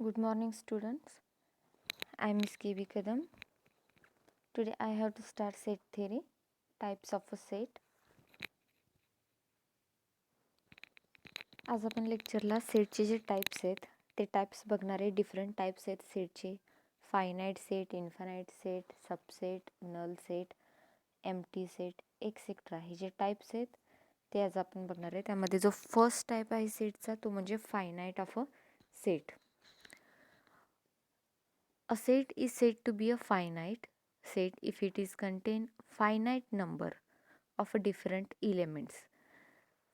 Good morning, students. I am Ms. K.B. Kadam. Today I have to start set theory, types of a set. आज आपण लेक्चरला सेटचे जे types आहेत ते types बघणार आहे. डिफरंट टाइप्स आहेत सेटचे. Finite set, infinite set, subset, null set, empty set, etcetera. हे जे टाइप्स आहेत ते आज आपण बघणार आहे. त्यामध्ये जो फर्स्ट टाइप आहे सेटचा तो म्हणजे finite of a set. A set is said to be a finite set if it is contain finite number of different elements.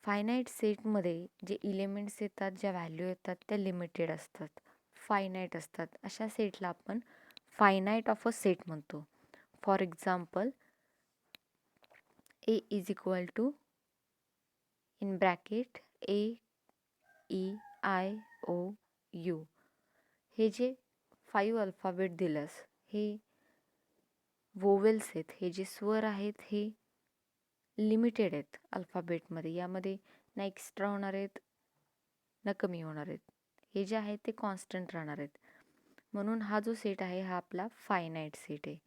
Finite सेटमध्ये जे इलेमेंट्स येतात, ज्या व्हॅल्यू येतात त्या लिमिटेड असतात, फायनाईट असतात. अशा सेटला आपण फायनाईट ऑफ अ सेट म्हणतो. For example, A is equal to in bracket A E I O U. हे जे 5 अल्फाबेट दिलंस हे वोवेल्स आहेत. हे जे स्वर आहेत हे लिमिटेड आहेत अल्फाबेटमध्ये. यामध्ये ना एक्स्ट्रा होणार आहेत ना कमी होणार आहेत. हे जे आहेत ते कॉन्स्टंट राहणार आहेत. म्हणून हा जो सेट आहे हा आपला फायनाईट सेट आहे.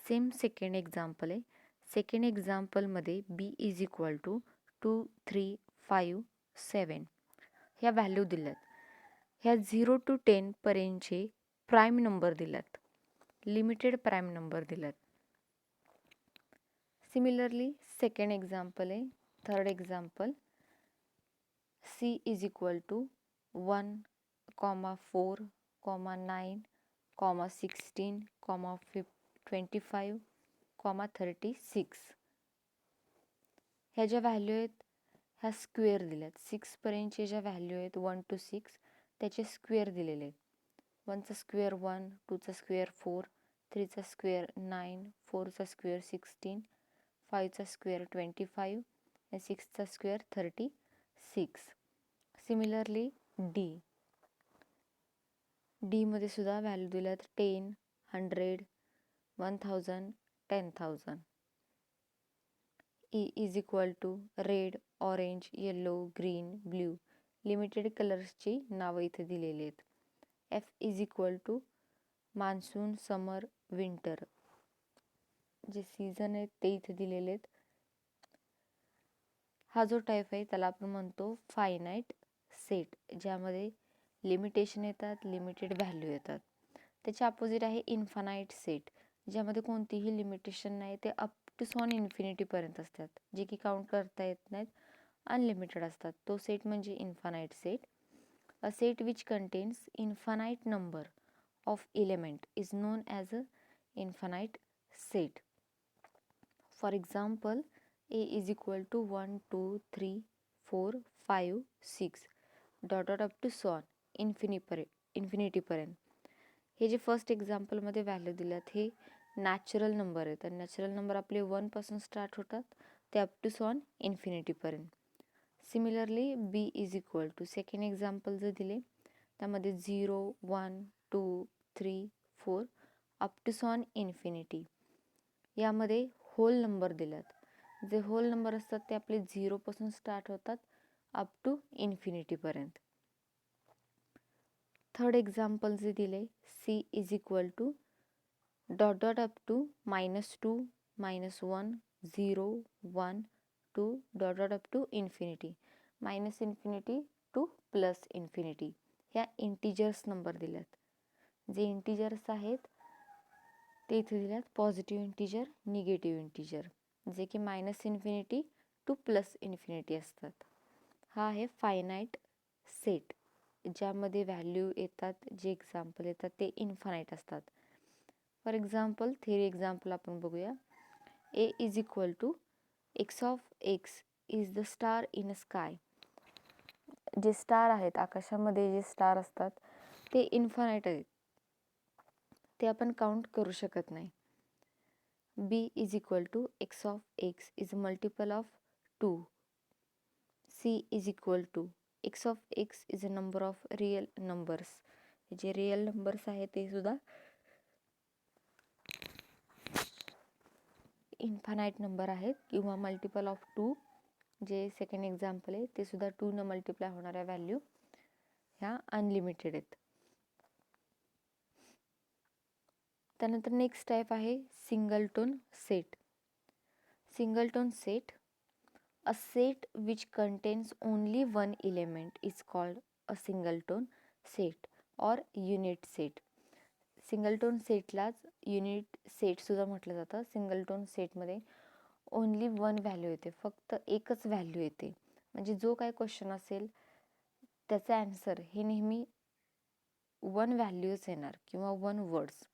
सेम सेकंड एक्झाम्पल आहे. सेकंड एक्झाम्पलमध्ये बी इज इक्वल टू 2 3 5 7 ह्या व्हॅल्यू दिल्यात. ह्या 0 to 10 पर्यंतचे प्राईम नंबर दिल्यात, लिमिटेड प्राईम नंबर दिल्यात. सिमिलरली सेकंड एक्झाम्पल आहे. Third example, C is equal to 1, 4, 9, 16, 25, 36. ह्या ज्या व्हॅल्यू आहेत ह्या स्क्वेअर दिल्यात. 6 पर्यंतचे ज्या व्हॅल्यू आहेत 1 to 6 त्याचे स्क्वेअर दिलेले आहेत. 1चा स्क्वेअर 1, 2चा स्क्वेअर 4, 3चा स्क्वेअर 9, 4चा स्क्वेअर 16, 5चा स्क्वेअर 25 आणि 6चा स्क्वेअर 36. सिमिलरली डी मध्ये सुद्धा व्हॅल्यू दिल्यात 10, 100, 1000, 10,000. E is equal to red, orange, yellow, green, blue. Limited कलर्सची नावं इथे दिलेली आहेत. F is equal to monsoon, summer, winter. जे सीझन आहेत ते इथे दिलेले आहेत. हा जो टाईप आहे त्याला आपण म्हणतो फायनाईट सेट, ज्यामध्ये लिमिटेशन येतात, लिमिटेड व्हॅल्यू येतात. त्याच्या अपोजिट आहे इन्फानाईट सेट, ज्यामध्ये कोणतीही लिमिटेशन नाही, ते अप टू सॉन इन्फिनिटीपर्यंत असतात, जे की काउंट करता येत नाहीत, अनलिमिटेड असतात. तो सेट म्हणजे infinite set. A set which contains infinite number of element is known as a infinite set. For example, a is equal to 1 2 3 4 5 6 dot up to so on infinity पर्यंत. हे जे first एक्झाम्पलमध्ये value दिल्यात हे natural number आहेत. आणि natural number आपले 1 पासून start होतात ते अप टू सॉन इन्फिनिटीपर्यंत. Similarly B is equal to second example जर दिले त्यामध्ये 0 1 2 3 4 अप टू सॉन इन्फिनिटी. यामध्ये होल नंबर दिल्यात. जे होल नंबर असतात ते आपले 0 पासून स्टार्ट होतात अप टू इन्फिनिटीपर्यंत. थर्ड एक्झाम्पल जे दिले, C is equal to dot up to -2 -1 0 1 2 dot up to infinity, -infinity to plus infinity. ह्या इंटिजर्स नंबर दिल्यात. जे इंटिजर्स आहेत ते इथे दिल्यात पॉझिटिव्ह इंटिजर, निगेटिव्ह इंटिजर, जे की -इन्फिनिटी टू प्लस इन्फिनिटी असतात. हा आहे फायनाईट सेट, ज्यामध्ये व्हॅल्यू येतात, जे एक्झाम्पल येतात ते इन्फानाईट असतात. फॉर एक्झाम्पल थेरी एक्झाम्पल आपण बघूया. A is equal to X of X is the star in a sky. जे स्टार आहेत आकाशामध्ये, जे स्टार असतात ते इन्फानाईट आहेत, ते आपण काउंट करू शकत नाही. B is equal to X of X is a multiple of 2. C is equal to X of X is a number of real numbers. जे रिअल नंबर्स आहेत ते सुद्धा इन्फानाईट नंबर आहेत, किंवा मल्टिपल ऑफ 2, जे सेकंड एक्झाम्पल आहे ते सुद्धा 2 न मल्टिप्लाय होणाऱ्या व्हॅल्यू ह्या अनलिमिटेड आहेत. त्यानंतर नेक्स्ट टाईप आहे singleton set. Singleton set, a set which contains only one element is called a singleton set or unit set. Singleton सेटलाच युनिट सेट सुद्धा म्हटलं जातं. सिंगलटोन सेटमध्ये ओनली वन व्हॅल्यू येते, फक्त एकच व्हॅल्यू येते. म्हणजे जो काय क्वेश्चन असेल त्याचा ॲन्सर हे नेहमी वन व्हॅल्यूच येणार किंवा वन वर्ड्स.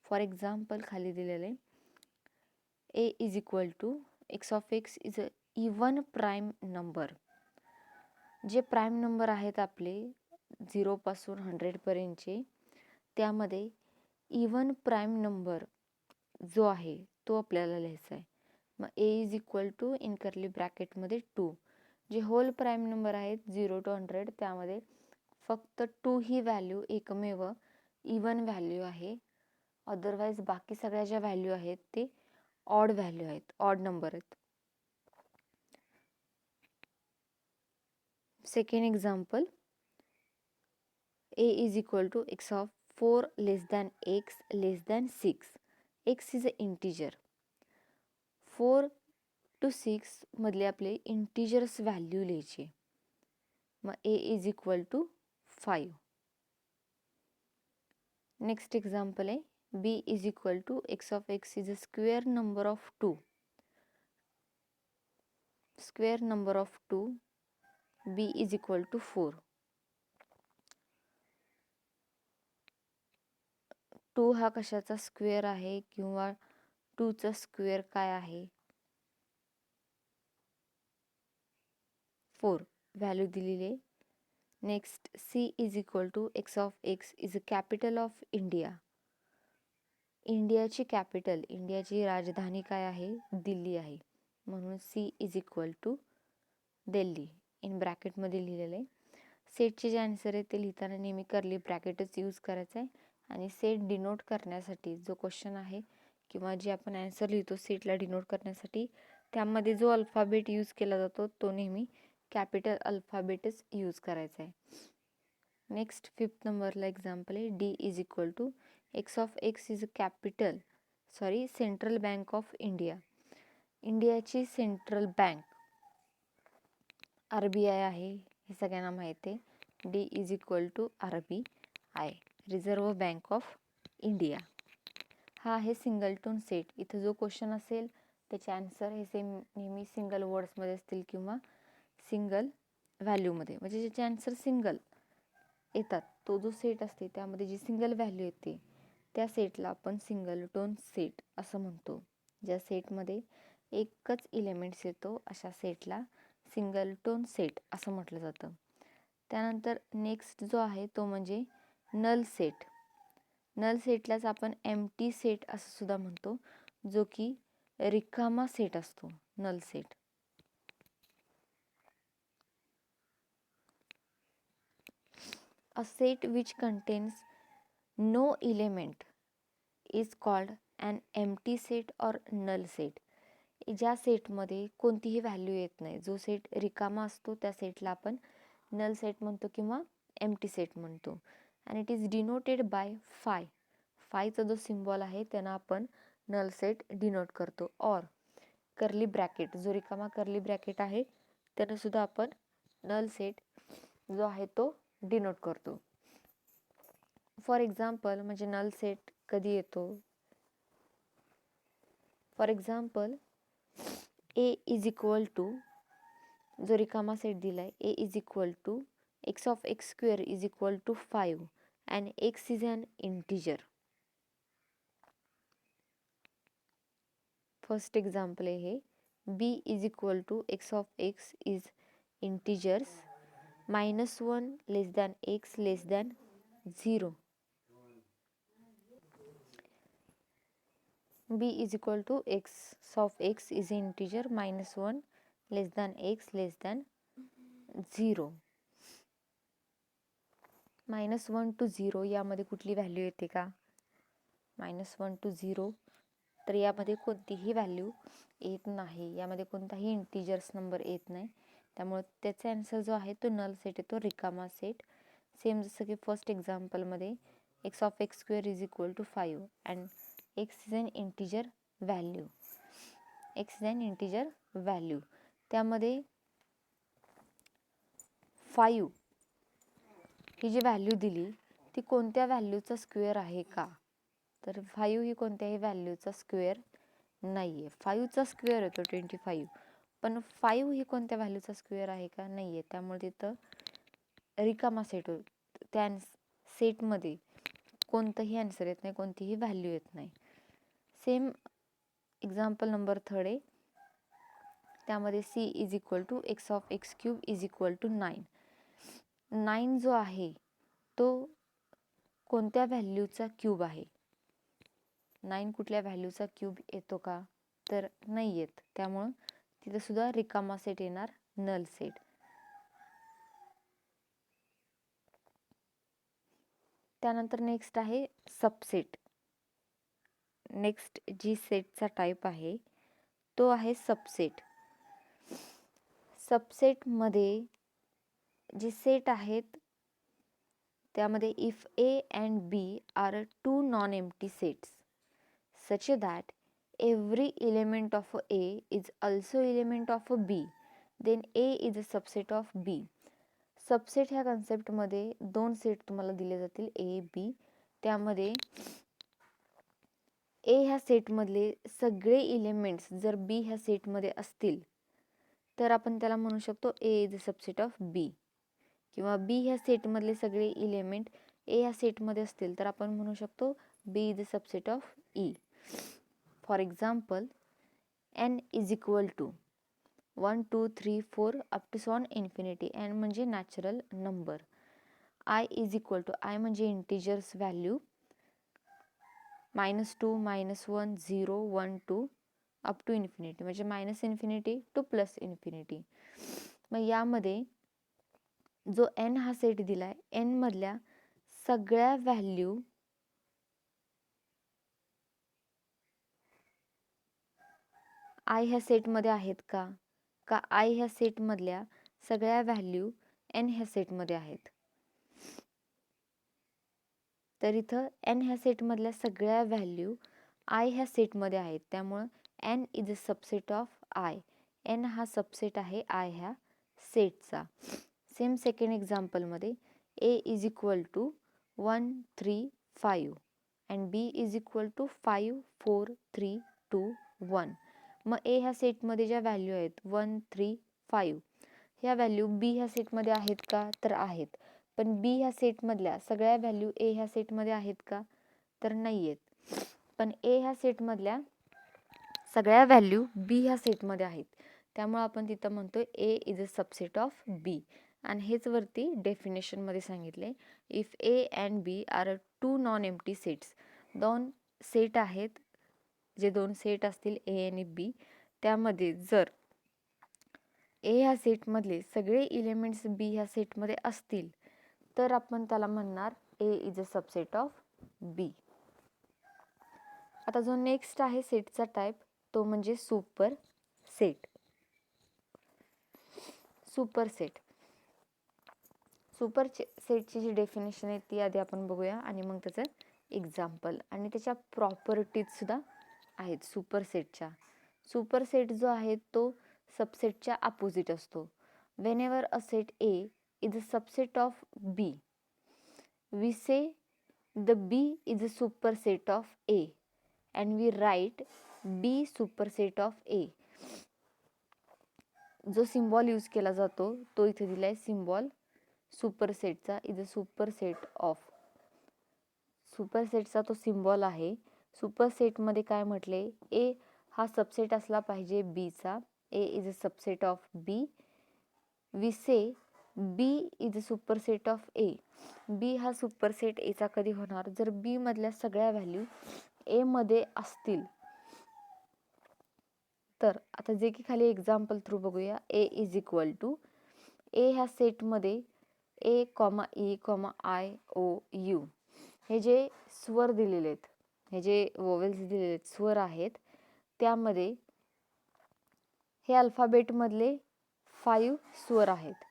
फॉर एक्झाम्पल खाली दिलेले A is equal to X of X is a even prime number. जे प्राईम नंबर आहेत आपले 0पासून 100पर्यंतचे, त्यामध्ये इवन प्राईम नंबर जो आहे तो आपल्याला लिहायचा आहे. मग A is equal to in curly ब्रॅकेटमध्ये 2. जे होल प्राईम नंबर आहेत 0 to 100, त्यामध्ये फक्त 2 ही व्हॅल्यू एकमेव इवन व्हॅल्यू आहे. अदरवाईज बाकी सगळ्या ज्या व्हॅल्यू आहेत ते ऑड व्हॅल्यू आहेत, ऑड नंबर आहेत. Second example, A is equal to X of 4 less than X less than 6. X is a integer. 4 to 6 मधले आपले इंटिजर्स व्हॅल्यू लिहायचे. मग A is equal to 5. Next example आहे B is equal to X of X is a square number of 2. Square number of 2, B is equal to 4. 2 हा कशाचा square आहे किंवा 2चा square काय आहे? 4 व्हॅल्यू दिलेली आहे. Next C is equal to X of X is a capital of India. इंडियाची capital, इंडियाची राजधानी काय आहे? दिल्ली आहे. म्हणून C is equal to Delhi in ब्रॅकेटमध्ये लिहिलेलं आहे. सेटचे जे आन्सर आहे ते लिहिताना नेहमी कर्ली ब्रॅकेटच यूज करायचं आहे. आणि सेट डिनोट करण्यासाठी जो क्वेश्चन आहे किंवा जे आपण आन्सर लिहितो सेटला डिनोट करण्यासाठी, त्यामध्ये जो अल्फाबेट यूज केला जातो तो नेहमी कॅपिटल अल्फाबेटच यूज करायचा आहे. नेक्स्ट 5th नंबरला एक्झाम्पल आहे D is equal to X of X is a central bank of India. इंडियाची सेंट्रल बँक RBI आहे, हे सगळ्यांना माहिती आहे. D is equal to RBI, reserve bank of India. हा आहे सिंगलटोन सेट. इथं जो क्वेश्चन असेल त्याचे आन्सर हे सेम नेहमी सिंगल वर्ड्समध्ये असतील किंवा सिंगल व्हॅल्यूमध्ये, म्हणजे ज्याचे आन्सर सिंगल येतात तो जो सेट असते त्यामध्ये जी सिंगल व्हॅल्यू येते त्या सेटला आपण सिंगलटोन सेट असं म्हणतो. ज्या सेटमध्ये एकच एलिमेंट्स येतो अशा सेटला सिंगलटोन सेट असं म्हटलं जातं. त्यानंतर नेक्स्ट जो आहे तो म्हणजे नल सेट. नल सेटलाच आपण एम्प्टी सेट असं सुद्धा म्हणतो, जो की रिकामा सेट असतो. Null set. A set which contains no element is called an empty set or null set. ज्या सेटमध्ये कोणतीही व्हॅल्यू येत नाही, जो सेट रिकामा असतो त्या सेटला आपण नल सेट म्हणतो किंवा एम्प्टी सेट म्हणतो. आणि it is denoted by phi. फायचा जो सिम्बॉल आहे त्यांना आपण नल सेट डिनोट करतो. और कर्ली ब्रॅकेट, जो रिकामा कर्ली ब्रॅकेट आहे त्यानं सुद्धा आपण नल सेट जो आहे तो डिनोट करतो. फॉर एक्झाम्पल, म्हणजे नल सेट कधी येतो? For example A is equal to, जो रिकामा सेट दिलाय, A is equal to X of X square is equal to 5 and X is an integer. First example आहे हे. B is equal to X of X is integers -1 less than X less than 0. b is equal to x of x is integer -1 less than x less than 0. -1 to 0 यामध्ये कुठली value येते का? -1 to 0, तर यामध्ये कोणतीही value येत नाही. यामध्ये कोणताही इंटिजर्स नंबर येत नाही. त्यामुळे त्याचा आन्सर जो आहे तो नल सेट येतो, रिकामा सेट. सेम जसं की first एक्झाम्पलमध्ये x of x square is equal to 5 and x is an integer value. x is an integer value. त्यामध्ये 5 ही जी व्हॅल्यू दिली ती कोणत्या व्हॅल्यूचा स्क्वेअर आहे का? तर 5 ही कोणत्याही व्हॅल्यूचा स्क्वेअर नाही आहे. 5चा स्क्वेअर येतो 25, पण 5 ही कोणत्या व्हॅल्यूचा स्क्वेअर आहे का? नाही आहे. त्यामुळे तिथं रिकामा सेट होतो. त्या सेटमध्ये कोणतंही आन्सर येत नाही, कोणतीही व्हॅल्यू येत नाही. सेम एक्झाम्पल नंबर 3 आहे. त्यामध्ये c is equal to X of X cube is equal to 9. 9 जो आहे तो कोणत्या व्हॅल्यूचा क्यूब आहे? 9 कुठल्या व्हॅल्यूचा क्यूब येतो का? तर नाही येत. त्यामुळं तिथं सुद्धा रिकामा सेट येणार, नल सेट. त्यानंतर नेक्स्ट आहे सबसेट. नेक्स्ट जी सेटचा टाईप आहे तो आहे सबसेट. सबसेटमध्ये जे सेट आहेत त्यामध्ये if A and B are two non empty sets such that every element of A is also element of B, then A is a subset of B. Subset ह्या कन्सेप्टमध्ये दोन set तुम्हाला दिले जातील A, B. त्यामध्ये A ह्या सेटमधले सगळे elements जर B ह्या सेटमध्ये असतील तर आपण त्याला म्हणू शकतो A is a subset of B, किंवा B ह्या सेटमधले सगळे इलेमेंट A ह्या सेटमध्ये असतील तर आपण म्हणू शकतो B is a subset of E. For example, n is equal to 1, 2, 3, 4 up to so on infinity. n म्हणजे natural number. I is equal to, I म्हणजे integers value, -2, -1, 0, 1, 2 up to infinity, म्हणजे -इन्फिनिटी टू +इन्फिनिटी. मग यामध्ये जो n हा set दिलाय, n मधल्या सगळ्या व्हॅल्यू आय ह्या सेटमध्ये आहेत का? का आय ह्या सेटमधल्या सगळ्या व्हॅल्यू एन ह्या सेटमध्ये आहेत? तर इथं एन ह्या सेटमधल्या सगळ्या व्हॅल्यू आय ह्या सेटमध्ये आहेत. त्यामुळं N is a subset of I. N हा सबसेट आहे आय ह्या सेटचा. सेम सेकंड एक्झाम्पलमध्ये A is equal to 1, 3, 5 and B is equal to 5, 4, 3, 2, 1. मग ए ह्या सेटमध्ये ज्या व्हॅल्यू आहेत 1, 3, 5 ह्या व्हॅल्यू बी ह्या सेटमध्ये आहेत का? तर आहेत. पण बी ह्या सेटमधल्या सगळ्या व्हॅल्यू ए ह्या सेटमध्ये आहेत का? तर नाही आहेत. पण ए ह्या सेटमधल्या सगळ्या व्हॅल्यू बी ह्या सेटमध्ये आहेत. त्यामुळे आपण तिथं म्हणतो A is a subset of B. आणि हेच वरती डेफिनेशनमध्ये सांगितले, if A and B are two non empty sets. दोन सेट आहेत, जे दोन सेट असतील ए आणि बी, त्यामध्ये जर ए ह्या सेटमधले सगळे इलेमेंट्स बी ह्या सेटमध्ये असतील तर आपण त्याला म्हणणार A is a subset of B. आता जो नेक्स्ट आहे सेटचा टाईप तो म्हणजे super set. Super set. Super सेटची जी डेफिनेशन आहे ती आधी आपण बघूया आणि मग त्याचं एक्झाम्पल आणि त्याच्या प्रॉपर्टीज सुद्धा आहेत सुपर सेटच्या. सुपर सेट जो आहे तो सबसेटच्या अपोजिट असतो. Whenever a set A is a subset of B, we say the B is a super set of A and we write B super set of A. जो symbol use केला जातो तो इथे दिलाय सिम्बॉल सुपर सेटचा. Is a super set of. Super सेटचा तो symbol आहे. सुपर सेटमध्ये काय म्हटले, ए हा सबसेट असला पाहिजे बी चा. A is a subset of B. We say B is a super set of A. B हा सुपर सेट ए चा कधी होणार, जर बी मधल्या सगळ्या व्हॅल्यू ए मध्ये असतील. तर आता जे की खाली एक्झाम्पल थ्रू बघूया. ए इज इक्वल टू, ए ह्या सेटमध्ये ए, ई, आय, ओ, यू हे जे स्वर दिलेले आहेत, हे जे वोवेल्स दिलेले आहेत, स्वर आहेत, त्यामध्ये हे अल्फाबेटमधले 5 स्वर आहेत.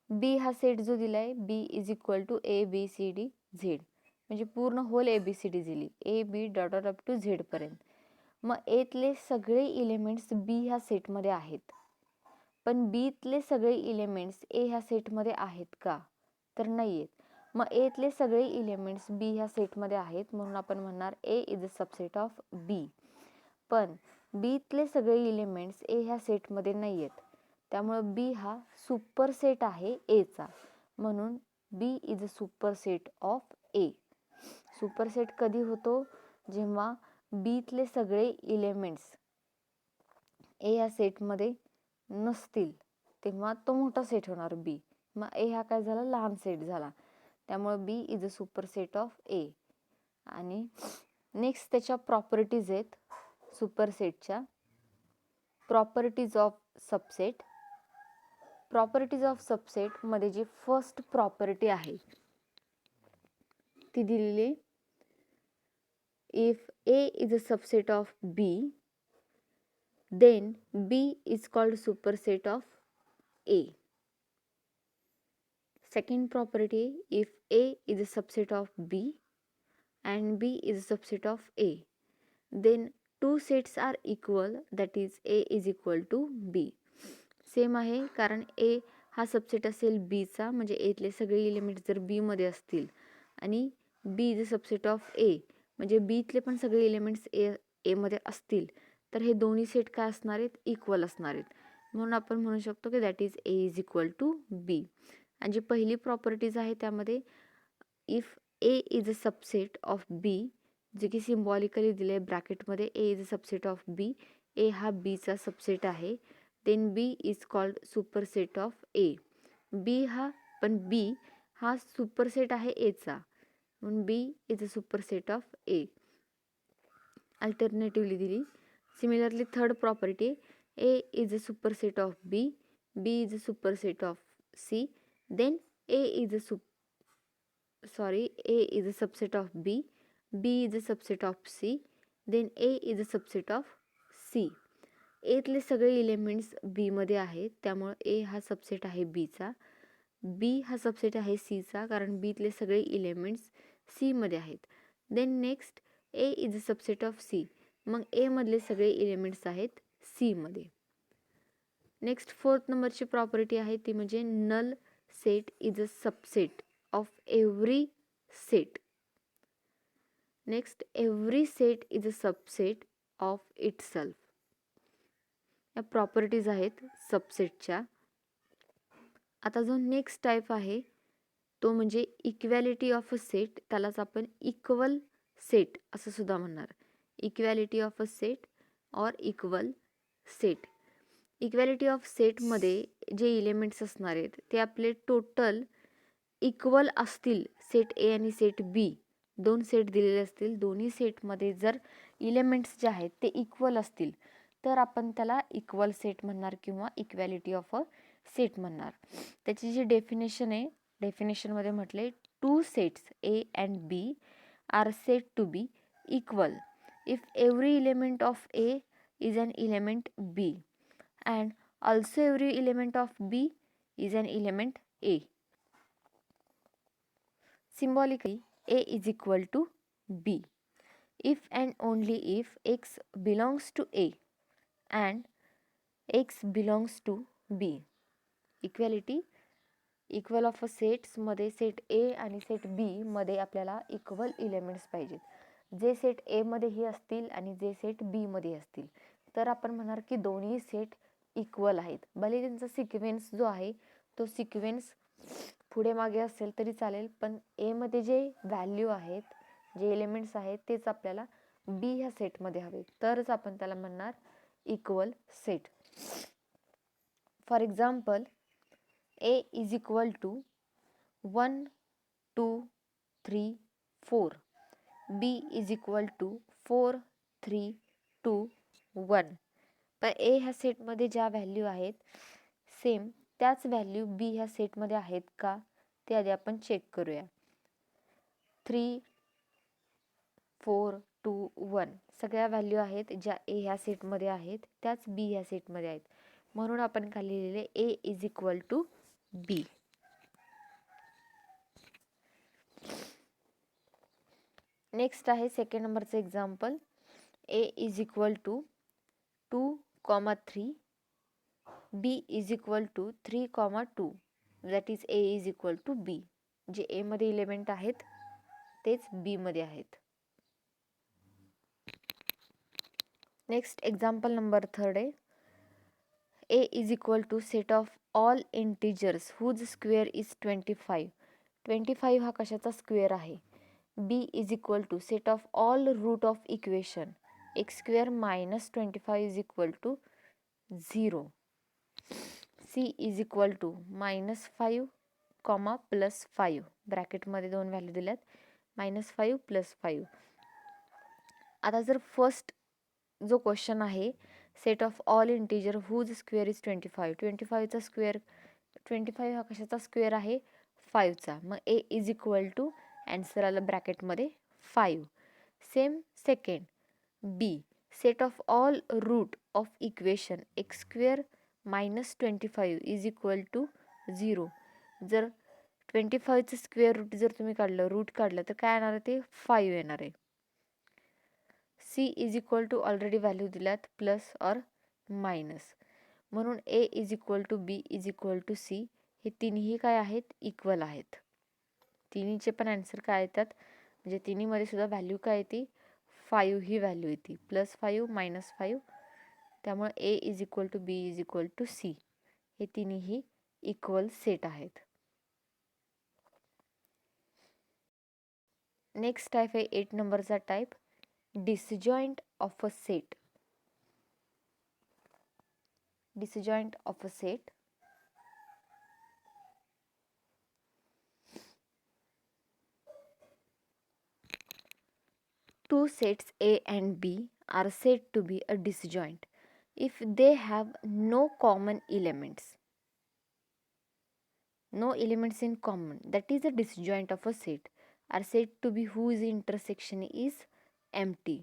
बी हा सेट जो दिलाय B is equal to A, B, C, D, Z. म्हणजे पूर्ण होल ABCD दिली, A B dot dot up to Z पर्यंत. मग Aतले सगळे इलेमेंट्स B ह्या सेटमध्ये आहेत, पण Bतले सगळे इलेमेंट्स A ह्या सेटमध्ये आहेत का, तर नाही आहेत. मग Aतले सगळे इलेमेंट्स B ह्या सेटमध्ये आहेत, म्हणून आपण म्हणणार A is a subset of B. पण Bतले सगळे इलेमेंट्स A ह्या सेटमध्ये नाही आहेत, त्यामुळं B हा सुपरसेट आहे Aचा, म्हणून B is a superset of A. Superset कधी होतो, जेव्हा Bतले सगळे इलेमेंट्स A ह्या सेटमध्ये नसतील, तेव्हा तो मोठा सेट होणार B. मग A हा काय झाला, लहान सेट झाला, त्यामुळे B is a superset of A. आणि नेक्स्ट त्याच्या प्रॉपर्टीज आहेत सुपरसेटच्या. Properties of subset. Properties of subset मध्ये जी फर्स्ट प्रॉपर्टी आहे ती दिलेली, if A is a subset of B, then B is called superset of A. Second property, if A is a subset of B and B is a subset of A, then two sets are equal, that is A is equal to B. Same आहे, कारण A हा subset असेल B चा, म्हणजे A तले सगळे element जर B मध्ये असतील आणि B is a subset of A, म्हणजे B तले पण सगळे एलिमेंट्स A मध्ये असतील, तर हे दोन्ही सेट काय असणार आहेत, इक्वल असणार आहेत. म्हणून आपण म्हणू शकतो की that is A is equal to B. आणि जी पहिली प्रॉपर्टीज आहे त्यामध्ये, if A is a subset of B, जे की सिम्बॉलिकली दिले ब्रॅकेटमध्ये, A is a subset of B, A हा B चा सबसेट आहे, then B is called superset of A. B हा सुपरसेट आहे A चा, म्हणून B is a superset of A. Alternatively दिली. Similarly third property, A is a superset of B, B is a superset of C, then A is a subset of B, B is a subset of C, then A is a subset of C. Aतले सगळे elements B मध्ये आहेत, त्यामुळे A हा subset आहे B चा, B हा subset आहे C चा, कारण B तले सगळे इलेमेंट्स C मध्ये आहेत. Then next A is a subset of C, मग A मधले सगळे इलेमेंट्स आहेत C मध्ये. नेक्स्ट फोर्थ नंबरची प्रॉपर्टी आहे ती म्हणजे null set is a subset of every set. Next, every set is a subset of itself. या प्रॉपर्टीज आहेत सबसेटच्या. आता जो नेक्स्ट टाईप आहे तो म्हणजे इक्वॅलिटी ऑफ अ सेट, त्यालाच आपण इक्वल सेट असं सुद्धा म्हणणार. Equality of a set or equal set. Equality of सेटमध्ये जे इलेमेंट्स असणार आहेत ते आपले टोटल इक्वल असतील. सेट ए आणि सेट बी दोन सेट दिलेले असतील, दोन्ही सेटमध्ये जर इलेमेंट्स जे आहेत ते इक्वल असतील तर आपण त्याला इक्वल सेट म्हणणार किंवा इक्वॅलिटी ऑफ अ सेट म्हणणार. त्याची जी डेफिनेशन आहे, डेफिनेशनमध्ये म्हटले two sets A and B are said to be equal if every element of A is an element B and also every element of B is an element A. Symbolically, A is equal to B if and only if X belongs to A and X belongs to B. Equality, equal of a sets मध्ये set ए आणि set बी मध्ये आपल्याला equal elements पाहिजेत. जे set ए मध्ये ही असतील आणि जे सेट बी मध्ये असतील तर आपण म्हणणार की दोन्ही सेट इक्वल आहेत. भले त्यांचा सिक्वेन्स जो आहे तो सिक्वेन्स पुढे मागे असेल तरी चालेल, पण ए मध्ये जे व्हॅल्यू आहेत, जे एलिमेंट्स आहेत तेच आपल्याला बी ह्या सेटमध्ये हवे, तरच आपण त्याला म्हणणार equal set. For example, A is equal to 1, 2, 3, 4. B is equal to 4, 3, 2, 1. पण A ह्या सेटमध्ये ज्या व्हॅल्यू आहेत सेम त्याच व्हॅल्यू B ह्या सेटमध्ये आहेत का ते आधी आपण चेक करूया. 3, 4, 2, 1 सगळ्या व्हॅल्यू आहेत ज्या A ह्या सेटमध्ये आहेत त्याच B ह्या सेटमध्ये आहेत, म्हणून आपण काय लिहिलेले A is equal to B. Next आहे सेकंड नंबरचं example. A is equal to 2,3, B is equal to 3,2, that is A is equal to B. जे ए मध्ये एलिमेंट आहेत तेच बी मध्ये आहेत. नेक्स्ट एक्झाम्पल नंबर थर्ड आहे. A is equal to set of all integers whose square is 25. 25 हा कशाचा square आहे. B is equal to set of all root of equation X square minus 25 is equal to 0. C is equal to -5, +5. ब्रॅकेटमध्ये दोन value दिल्यात, -5 +5. आता जर first जो question आहे set of all integer whose square is 25. 25चा square, 25 हा कशाचा स्क्वेअर आहे 5चा. मग A is equal to answer आलं ब्रॅकेटमध्ये 5. Same second B set of all root of equation X square -25 is equal to 0. जर 25चं स्क्वेअर रूट जर तुम्ही काढलं, रूट काढलं तर काय येणार आहे ते 5 येणार आहे. C is equal to already value दिल्यात प्लस और मायनस, म्हणून A is equal to B is equal to C हे तिन्ही काय आहेत इक्वल आहेत. तिन्हीचे पण आन्सर काय येतात म्हणजे तिन्हीमध्ये सुद्धा व्हॅल्यू काय येते 5 ही व्हॅल्यू येते, +5 -5. त्यामुळे A is equal to B is equal to C हे तिन्ही इक्वल सेट आहेत. नेक्स्ट टाईप आहे 8 नंबरचा type disjoint of a set. Disjoint of a set. Two sets A and B are said to be a disjoint if they have no common elements. No elements in common, that is a disjoint of a set, are said to be whose intersection is empty.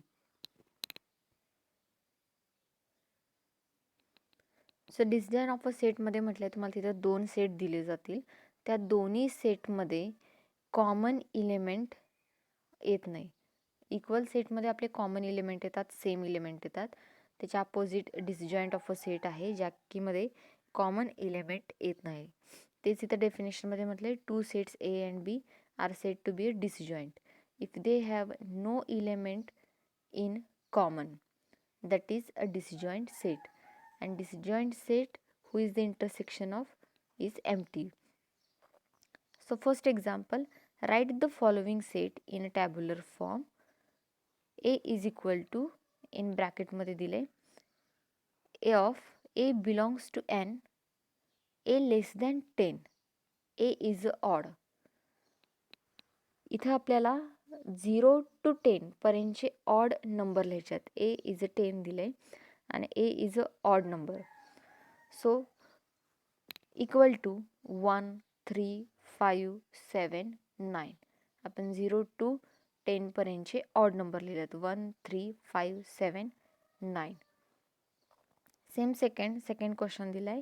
So disjoint of अ सेटमध्ये म्हटलं तुम्हाला तिथं दोन set दिले जातील. त्या दोन्ही सेटमध्ये कॉमन इलेमेंट येत नाही. इक्वल सेटमध्ये आपले कॉमन इलेमेंट येतात, सेम इलेमेंट येतात. त्याच्या opposite disjoint of a set आहे ज्या कीमध्ये कॉमन इलेमेंट येत नाही. तेच इथं डेफिनेशनमध्ये म्हटले two sets A and B are said to be a disjoint if they have no element in common, that is a disjoint set. And disjoint set who is the intersection of is empty. So first example, write the following set in a tabular form. A is equal to, in bracket मध्ये दिले, A of A belongs to n, A less than 10, A is odd. इथं आपल्याला 0 to 10 पर्यंतचे odd number लिहायच्यात. A is a 10 दिले आणि A is a odd number. So equal to 1, 3, 5, 7, 9. आपण 0 to 10 पर्यंतचे ऑड नंबर लिहिलेत 1, 3, 5, 7, 9. सेम सेकंड क्वेश्चन दिलाय.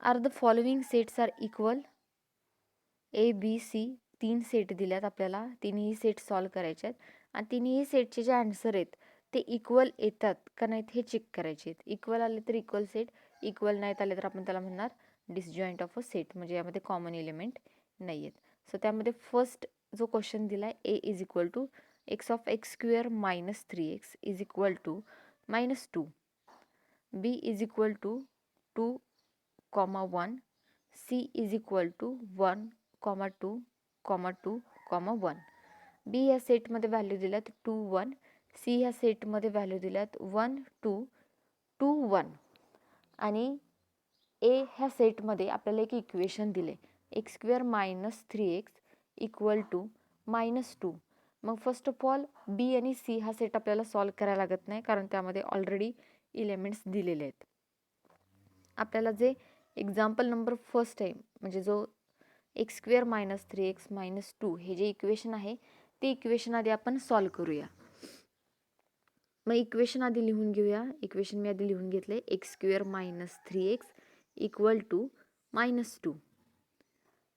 Are the following sets are equal. A B C 3 set दिल्यात आपल्याला, तिन्ही सेट सॉल्व करायचे आहेत आणि तिन्ही सेटचे जे आन्सर आहेत ते इक्वल येतात का नाहीत हे चेक करायचे आहेत. इक्वल आले तर इक्वल सेट, इक्वल नाहीत आले तर आपण त्याला म्हणणार डिसजॉइंट ऑफ अ सेट, म्हणजे यामध्ये कॉमन एलिमेंट नाही आहेत. सो त्यामध्ये फर्स्ट जो क्वेश्चन दिला आहे A is equal to X of X square -3x is equal to -2. B is equal to 2, 1. C is equal to 1, 2, 2, 1. B या सेटमध्ये व्हॅल्यू दिल्यात 2, 1. सी ह्या सेटमध्ये व्हॅल्यू दिल्यात 1, 2, 2, 1. आणि ए ह्या सेटमध्ये आपल्याला एक इक्वेशन दिले x square -3x equal to -2. मग फर्स्ट ऑफ ऑल बी आणि सी हा सेट आपल्याला सॉल्व करायला लागत नाही कारण त्यामध्ये ऑलरेडी इलेमेंट्स दिलेले आहेत. आपल्याला जे एक्झाम्पल नंबर फर्स्ट आहे म्हणजे जो एक्स स्क्वेअर -3x -2 हे जे इक्वेशन आहे ते इक्वेशन आधी आपण सॉल्व करूया. मग इक्वेशन आधी लिहून घेऊया. इक्वेशन मी आधी लिहून घेतले X square -3x equal to -2.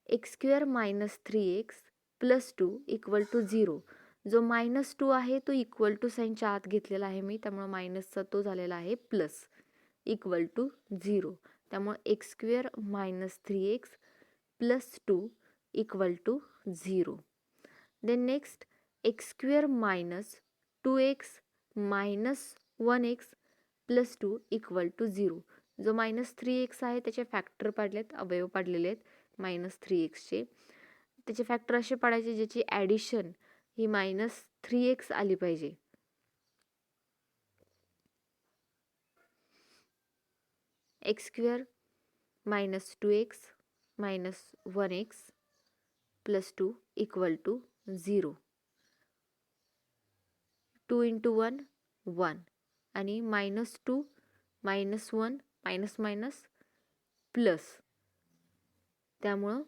X square -3x plus 2 equal to 0. जो -2 आहे तो इक्वल टू साईनच्या आत घेतलेला आहे मी, त्यामुळे मायनसचा तो झालेला आहे प्लस इक्वल टू 0. त्यामुळे x² minus 3x plus 2 equal to 0. Then next x² minus 2x minus 1x plus 2 equal to 0. जो -3x आहे त्याचे फॅक्टर पाडलेत, अवयव पाडलेले आहेत -3xचे. त्याचे फॅक्टर असे पाडायचे ज्याची ॲडिशन ही -3x आली पाहिजे. x² minus 2x minus 1x plus 2 equal to 0. 2 into 1 1 आणि -2 -1 मायनस मायनस प्लस, त्यामुळं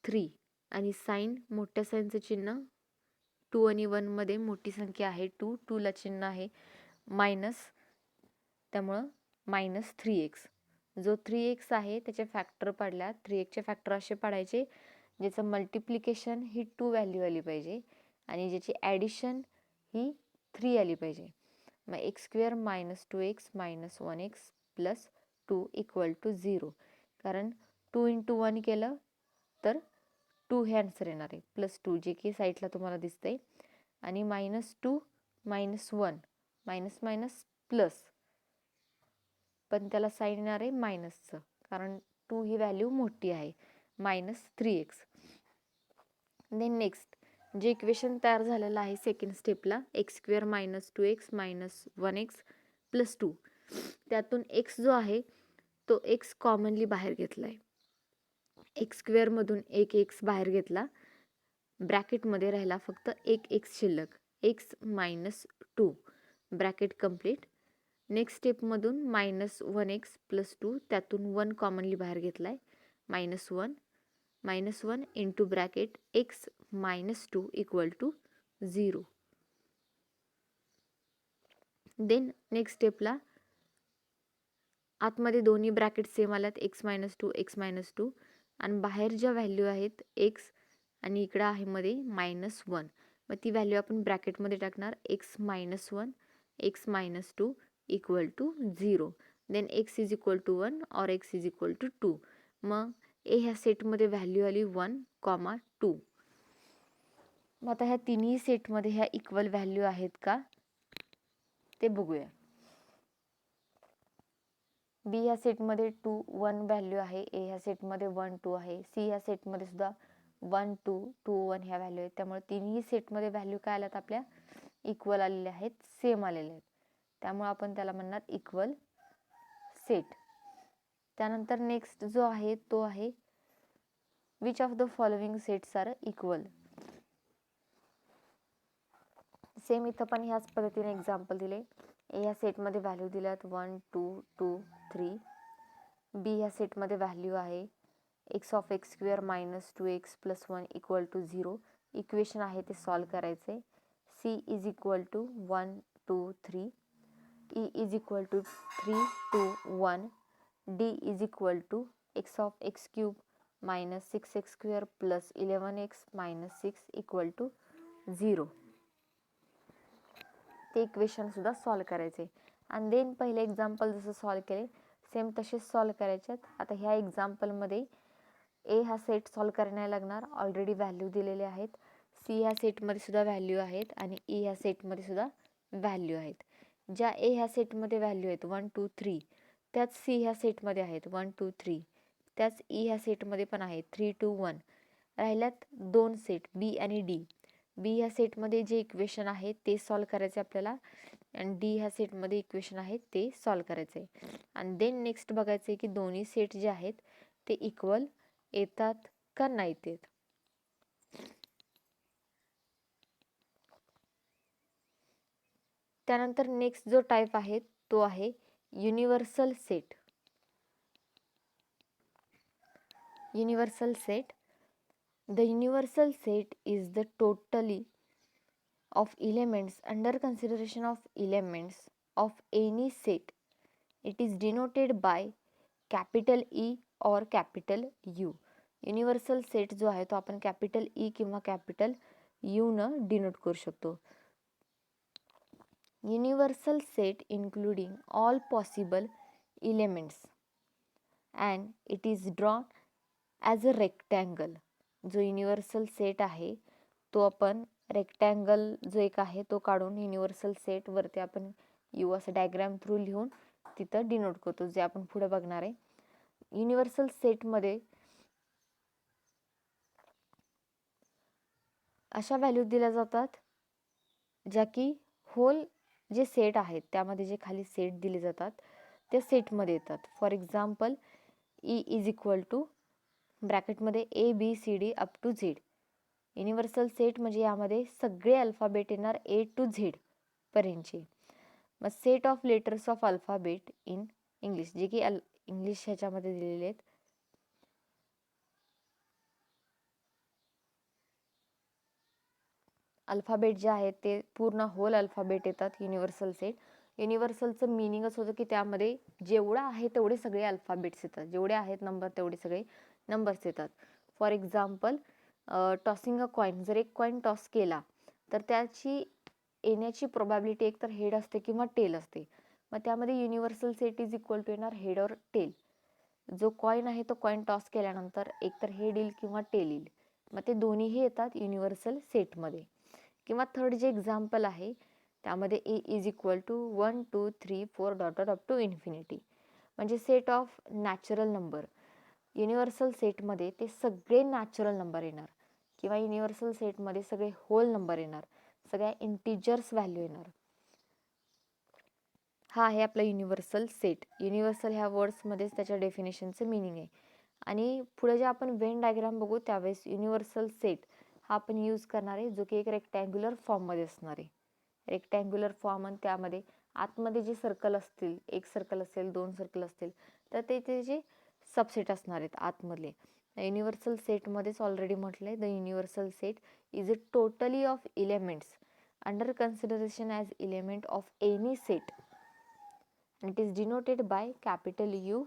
3 आणि साईन मोठ्या साईनचं चिन्ह 2 आणि 1 मध्ये मोठी संख्या आहे 2 ला चिन्ह आहे मायनस, त्यामुळं -3x. जो 3x आहे त्याचे फॅक्टर पाडल्या, 3xचे फॅक्टर असे पाडायचे ज्याचं मल्टिप्लिकेशन ही 2 व्हॅल्यू आली पाहिजे आणि ज्याची ॲडिशन ही 3 आली पाहिजे. मग x² minus 2x minus 1x plus 2 equal to 0. कारण 2 इंटू 1 केलं तर 2 हे आन्सर येणार आहे, प्लस 2 जे की साईडला तुम्हाला दिसतंय, आणि -2 -1 मायनस मायनस प्लस, पण त्याला साईन येणार आहे मायनसचं कारण 2 ही व्हॅल्यू मोठी आहे -3x. देन नेक्स्ट जे इक्वेशन तयार झालेलं आहे सेकंड स्टेपला x² minus 2x minus 1x plus 2, त्यातून x जो आहे तो x कॉमनली बाहेर घेतला आहे. x² मधून एक x बाहेर घेतला, ब्रॅकेटमध्ये राहिला फक्त एक x शिल्लक, x minus 2 bracket complete. Next स्टेपमधून -1x प्लस 2, त्यातून 1 कॉमनली बाहेर घेतला आहे -1 into bracket x minus 2 equal to 0. Then next स्टेपला आतमध्ये दोन्ही ब्रॅकेट सेम आल्यात x मायनस 2 आणि बाहेर ज्या व्हॅल्यू आहेत x आणि इकडं आहे मध्ये -1, मग ती व्हॅल्यू आपण ब्रॅकेटमध्ये टाकणार x minus 1 x minus 2 equal to 0. Then x is equal to 1 और x इज इक्वल टू 2. मग ह्या सेटमध्ये व्हॅल्यू आली 1, 2. मग आता ह्या तिन्ही सेटमध्ये ह्या इक्वल व्हॅल्यू आहेत का ते बघूया. बी ह्या सेटमध्ये 2, 1 व्हॅल्यू आहे, ए ह्या सेटमध्ये 1, 2 आहे, सी ह्या सेटमध्ये सुद्धा 1, 2, 2, 1 ह्या व्हॅल्यू आहेत. त्यामुळे तिन्ही सेटमध्ये व्हॅल्यू काय आल्यात आपल्या इक्वल आलेले आहेत, सेम आलेले आहेत, त्यामुळे आपण त्याला म्हणणार इक्वल सेट. त्यानंतर नेक्स्ट जो आहे तो आहे which of the following sets are equal. Same इथं पण ह्याच पद्धतीने एक्झाम्पल दिले. ए ह्या सेटमध्ये व्हॅल्यू दिल्यात 1, 2, 2, 3. बी ह्या सेटमध्ये व्हॅल्यू आहे x of x² minus 2x plus 1 equal to 0. Equation आहे ते सॉल्व करायचे. C is equal to 1, 2, 3. E is equal to 3, 2, 1. D is equal to x of x³ minus 6x² plus 11x minus 6 equal to 0. ते equation सुद्धा solve करायचे. आणि then पहिले example जसं solve केले सेम तसेच सॉल्व करायचे. आता ह्या एक्झाम्पलमध्ये ए हा सेट सॉल्व करायला लागणार, ऑलरेडी व्हॅल्यू दिलेले आहेत. सी ह्या सेटमध्ये सुद्धा व्हॅल्यू आहेत आणि ई ह्या सेटमध्ये सुद्धा व्हॅल्यू आहेत. ज्या ए ह्या सेटमध्ये व्हॅल्यू आहेत 1, 2, 3, त्याच सी ह्या सेटमध्ये आहेत 1, 2, 3, त्याच ई ह्या सेटमध्ये पण आहेत 3, 2, 1. राहिल्यात दोन सेट बी आणि डी. बी ह्या सेटमध्ये जे इक्वेशन आहे ते सॉल्व करायचे आपल्याला आणि डी ह्या सेटमध्ये इक्वेशन आहे ते सॉल्व करायचे. आणि देन नेक्स्ट बघायचे की दोन्ही सेट जे आहेत ते इक्वल येतात का नाहीत येत. त्यानंतर नेक्स्ट जो टाईप आहे तो आहे universal set. Universal set. The universal set is the totality of elements under consideration of elements of any set. It is denoted by capital E or capital U. Universal set जो आहे तो आपण capital E किंवा capital you न denote करू शकतो. Universal set including all possible elements and it is drawn as a rectangle. जो universal set आहे तो आपण रेक्टँगल जो एक आहे तो काढून युनिव्हर्सल सेट वरती आपण यू असं डायग्राम थ्रू लिहून तिथं डिनोट करतो, जे आपण पुढे बघणार आहे. युनिव्हर्सल सेटमध्ये अशा व्हॅल्यू दिल्या जातात ज्या की होल जे सेट आहेत त्यामध्ये जे खाली सेट दिले जातात त्या सेटमध्ये येतात. For example E is equal to ब्रॅकेटमध्ये ABCD up to Z. Universal set म्हणजे यामध्ये सगळे अल्फाबेट येणार A to Z पर्यंतचे. मग set of letters of alphabet in English, जे की इंग्लिश ह्याच्यामध्ये दिलेले आहेत. अल्फाबेट जे आहेत ते पूर्ण होल अल्फाबेट येतात युनिव्हर्सल सेट. युनिव्हर्सलचं मिनिंगच होतं की त्यामध्ये जेवढं आहे तेवढे सगळे अल्फाबेट्स येतात, जेवढे आहेत नंबर तेवढे सगळे नंबर्स येतात. For example tossing a coin, जर एक कॉईन टॉस केला तर त्याची येण्याची प्रोबॅबिलिटी एक तर हेड असते किंवा टेल असते. मग त्यामध्ये universal set is equal to येणार हेड और टेल. जो कॉईन आहे तो कॉईन टॉस केल्यानंतर एक तर हेड येईल किंवा टेल येईल. मग ते दोन्हीही येतात युनिव्हर्सल सेटमध्ये. किंवा थर्ड जे एक्झाम्पल आहे त्यामध्ये A is equal to 1 2 3 4 dot dot up to infinity, म्हणजे set of natural number. Universal सेटमध्ये ते सगळे नॅचरल नंबर येणार किंवा युनिव्हर्सल सेटमध्ये सगळे होल नंबर येणार, सगळ्या इंटिजर्स व्हॅल्यू येणार. हा आहे आपला युनिव्हर्सल सेट. युनिव्हर्सल ह्या वर्ड्समध्येच त्याच्या डेफिनेशनचं मिनिंग आहे. आणि पुढे जे आपण वेन डायग्राम बघू त्यावेळेस युनिव्हर्सल सेट हा आपण यूज करणार आहे, जो की एक रेक्टँग्युलर फॉर्ममध्ये असणार आहे. रेक्टँग्युलर फॉर्म आणि त्यामध्ये आतमध्ये जे सर्कल असतील, एक सर्कल असेल, 2 सर्कल असतील, तर ते जे सबसेट असणार आहेत आतमधले. युनिव्हर्सल सेटमध्येच ऑलरेडी म्हटलंय, the universal set is a totally off elements under consideration as element of any set. It is denoted by capital you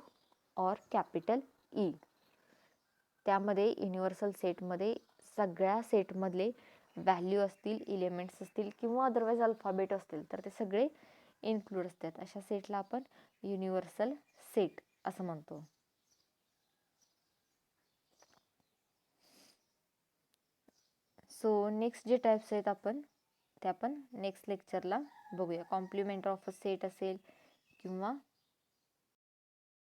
और कॅपिटल ई. त्यामध्ये युनिव्हर्सल सेटमध्ये सगळ्या सेटमधले व्हॅल्यू असतील, एलिमेंट्स असतील किंवा अदरवाईज अल्फाबेट असतील तर ते सगळे इन्क्लूड असतात. अशा सेटला आपण युनिव्हर्सल सेट असं म्हणतो. सो नेक्स्ट जे टाईप्स आहेत ते आपण नेक्स्ट लेक्चरला बघूया. कॉम्प्लिमेंट ऑफ अ सेट असेल किंवा